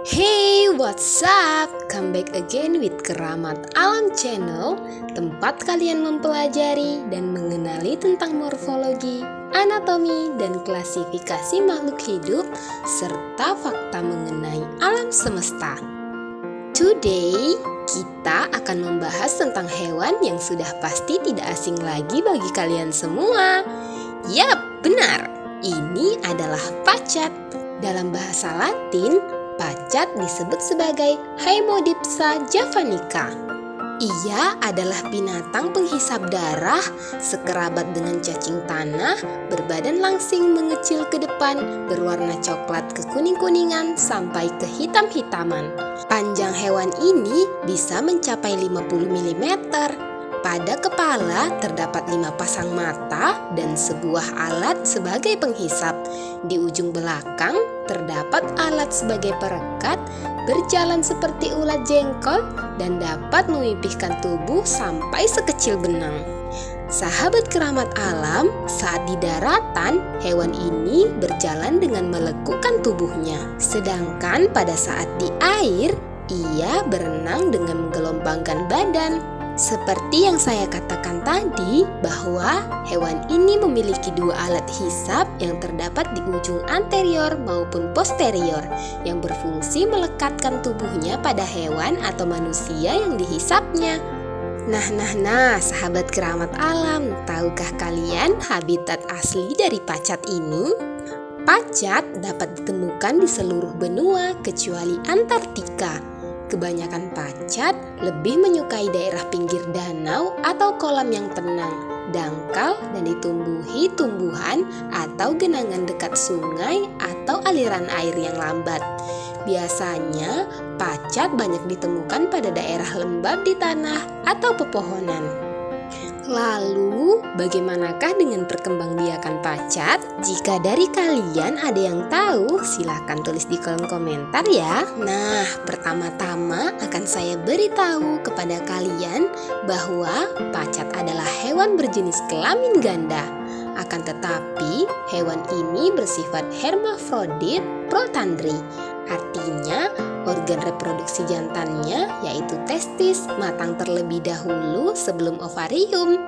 Hey, what's up? Come back again with Keramat Alam Channel, tempat kalian mempelajari dan mengenali tentang morfologi, anatomi, dan klasifikasi makhluk hidup, serta fakta mengenai alam semesta. Today, kita akan membahas tentang hewan yang sudah pasti tidak asing lagi bagi kalian semua. Yap, benar. Ini adalah pacat. Dalam bahasa Latin, pacat disebut sebagai Haemodipsa javanica. Ia adalah binatang penghisap darah, sekerabat dengan cacing tanah, berbadan langsing mengecil ke depan, berwarna coklat ke kuning-kuningan sampai ke hitam-hitaman. Panjang hewan ini bisa mencapai 50 mm. Pada kepala terdapat 5 pasang mata dan sebuah alat sebagai penghisap. Di ujung belakang terdapat alat sebagai perekat, berjalan seperti ulat jengkol, dan dapat memipihkan tubuh sampai sekecil benang. Sahabat keramat alam, saat di daratan, hewan ini berjalan dengan melekukan tubuhnya. Sedangkan pada saat di air, ia berenang dengan menggelombangkan badan. Seperti yang saya katakan tadi, bahwa hewan ini memiliki 2 alat hisap yang terdapat di ujung anterior maupun posterior yang berfungsi melekatkan tubuhnya pada hewan atau manusia yang dihisapnya. Nah, sahabat keramat alam, tahukah kalian habitat asli dari pacat ini? Pacat dapat ditemukan di seluruh benua kecuali Antartika. Kebanyakan pacat lebih menyukai daerah pinggir danau atau kolam yang tenang, dangkal, dan ditumbuhi tumbuhan atau genangan dekat sungai atau aliran air yang lambat. Biasanya, pacat banyak ditemukan pada daerah lembab di tanah atau pepohonan. Lalu, bagaimanakah dengan perkembangbiakan pacat? Jika dari kalian ada yang tahu, silahkan tulis di kolom komentar ya. Nah, pertama-tama akan saya beritahu kepada kalian bahwa pacat adalah hewan berjenis kelamin ganda. Akan tetapi, hewan ini bersifat hermafrodit protandri. Artinya, organ reproduksi jantannya yaitu testis matang terlebih dahulu sebelum ovarium.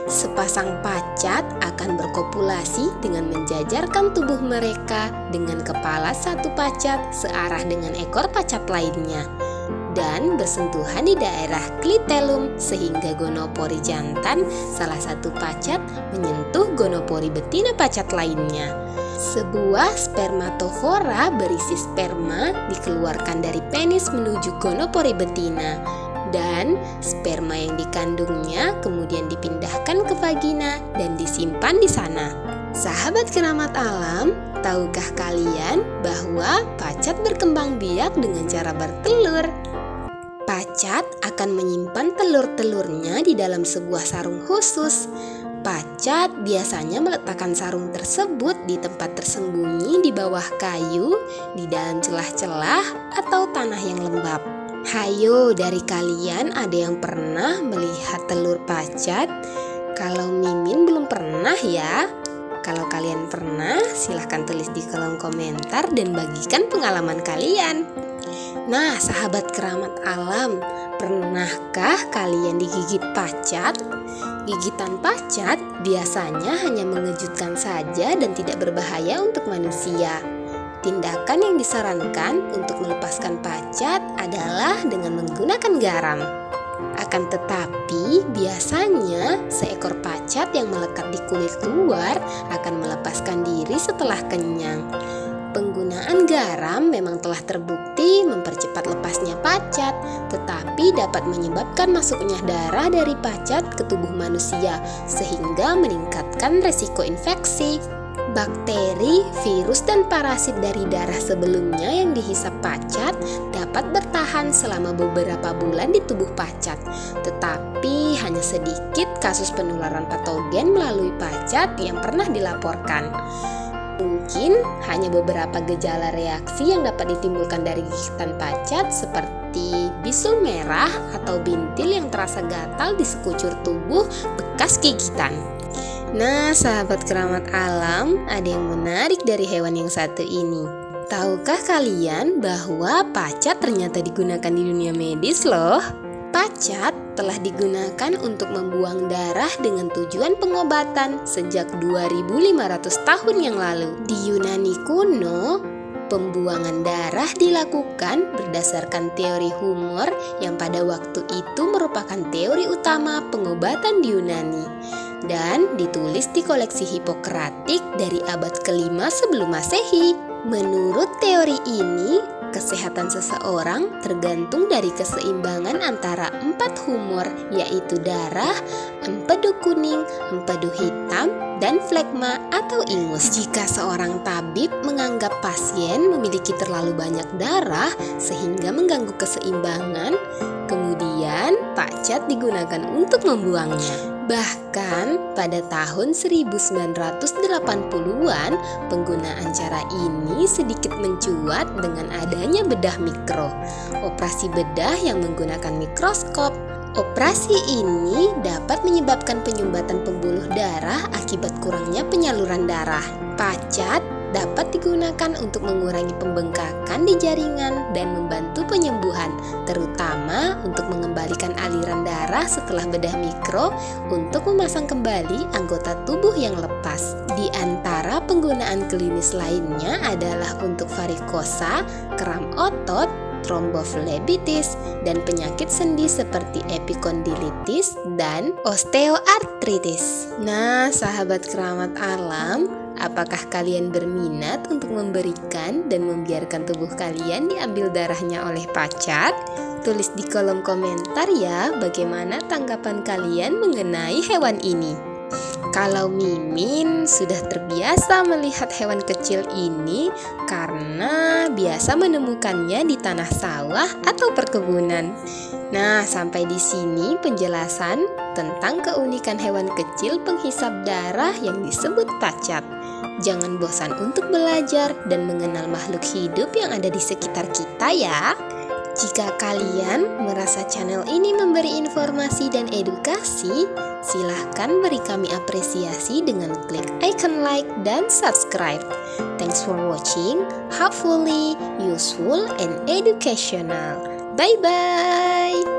Sepasang pacat akan berkopulasi dengan menjajarkan tubuh mereka dengan kepala satu pacat searah dengan ekor pacat lainnya dan bersentuhan di daerah klitelum sehingga gonopori jantan salah satu pacat menyentuh gonopori betina pacat lainnya. Sebuah spermatofora berisi sperma dikeluarkan dari penis menuju gonopori betina dan sperma yang dikandungnya kemudian dipindahkan ke vagina dan disimpan di sana. Sahabat keramat alam, tahukah kalian bahwa pacat berkembang biak dengan cara bertelur? Pacat akan menyimpan telur-telurnya di dalam sebuah sarung khusus. Pacat biasanya meletakkan sarung tersebut di tempat tersembunyi di bawah kayu, di dalam celah-celah atau tanah yang lembab. Hayo, dari kalian ada yang pernah melihat telur pacat? Kalau Mimin belum pernah ya. Kalau kalian pernah, silahkan tulis di kolom komentar dan bagikan pengalaman kalian. Nah, sahabat keramat alam, pernahkah kalian digigit pacat? Gigitan pacat biasanya hanya mengejutkan saja dan tidak berbahaya untuk manusia. Tindakan yang disarankan untuk melepaskan pacat adalah dengan menggunakan garam. Akan tetapi, biasanya seekor pacat yang melekat di kulit luar akan melepaskan diri setelah kenyang. Penggunaan garam memang telah terbukti mempercepat lepasnya pacat, tetapi dapat menyebabkan masuknya darah dari pacat ke tubuh manusia sehingga meningkatkan resiko infeksi. Bakteri, virus, dan parasit dari darah sebelumnya yang dihisap pacat dapat bertahan selama beberapa bulan di tubuh pacat, tetapi hanya sedikit kasus penularan patogen melalui pacat yang pernah dilaporkan. Mungkin hanya beberapa gejala reaksi yang dapat ditimbulkan dari gigitan pacat seperti bisul merah atau bintil yang terasa gatal di sekucur tubuh bekas gigitan. Nah, sahabat keramat alam, ada yang menarik dari hewan yang satu ini. Tahukah kalian bahwa pacat ternyata digunakan di dunia medis loh? Pacat telah digunakan untuk membuang darah dengan tujuan pengobatan sejak 2500 tahun yang lalu. Di Yunani kuno, pembuangan darah dilakukan berdasarkan teori humor yang pada waktu itu merupakan teori utama pengobatan di Yunani dan ditulis di koleksi Hipokratik dari abad ke-5 sebelum Masehi. Menurut teori ini, kesehatan seseorang tergantung dari keseimbangan antara 4 humor, yaitu darah, empedu kuning, empedu hitam, dan flegma atau ingus. Jika seorang tabib menganggap pasien memiliki terlalu banyak darah sehingga mengganggu keseimbangan, kemudian pacat digunakan untuk membuangnya. Bahkan pada tahun 1980-an, penggunaan cara ini sedikit mencuat dengan adanya bedah mikro, operasi bedah yang menggunakan mikroskop. Operasi ini dapat menyebabkan penyumbatan pembuluh darah akibat kurangnya penyaluran darah. Pacat dapat digunakan untuk mengurangi pembengkakan di jaringan dan membantu penyembuhan, terutama untuk mengembalikan aliran darah setelah bedah mikro untuk memasang kembali anggota tubuh yang lepas. Di antara penggunaan klinis lainnya adalah untuk varikosa, kram otot, tromboflebitis, dan penyakit sendi seperti epikondilitis dan osteoartritis. Nah, sahabat keramat alam, apakah kalian berminat untuk memberikan dan membiarkan tubuh kalian diambil darahnya oleh pacat? Tulis di kolom komentar ya bagaimana tanggapan kalian mengenai hewan ini. Kalau Mimin sudah terbiasa melihat hewan kecil ini karena biasa menemukannya di tanah sawah atau perkebunan. Nah, sampai di sini penjelasan tentang keunikan hewan kecil penghisap darah yang disebut pacat. Jangan bosan untuk belajar dan mengenal makhluk hidup yang ada di sekitar kita ya. Jika kalian merasa channel ini memberi informasi dan edukasi, silahkan beri kami apresiasi dengan klik icon like dan subscribe. Thanks for watching, hopefully useful and educational. Bye-bye!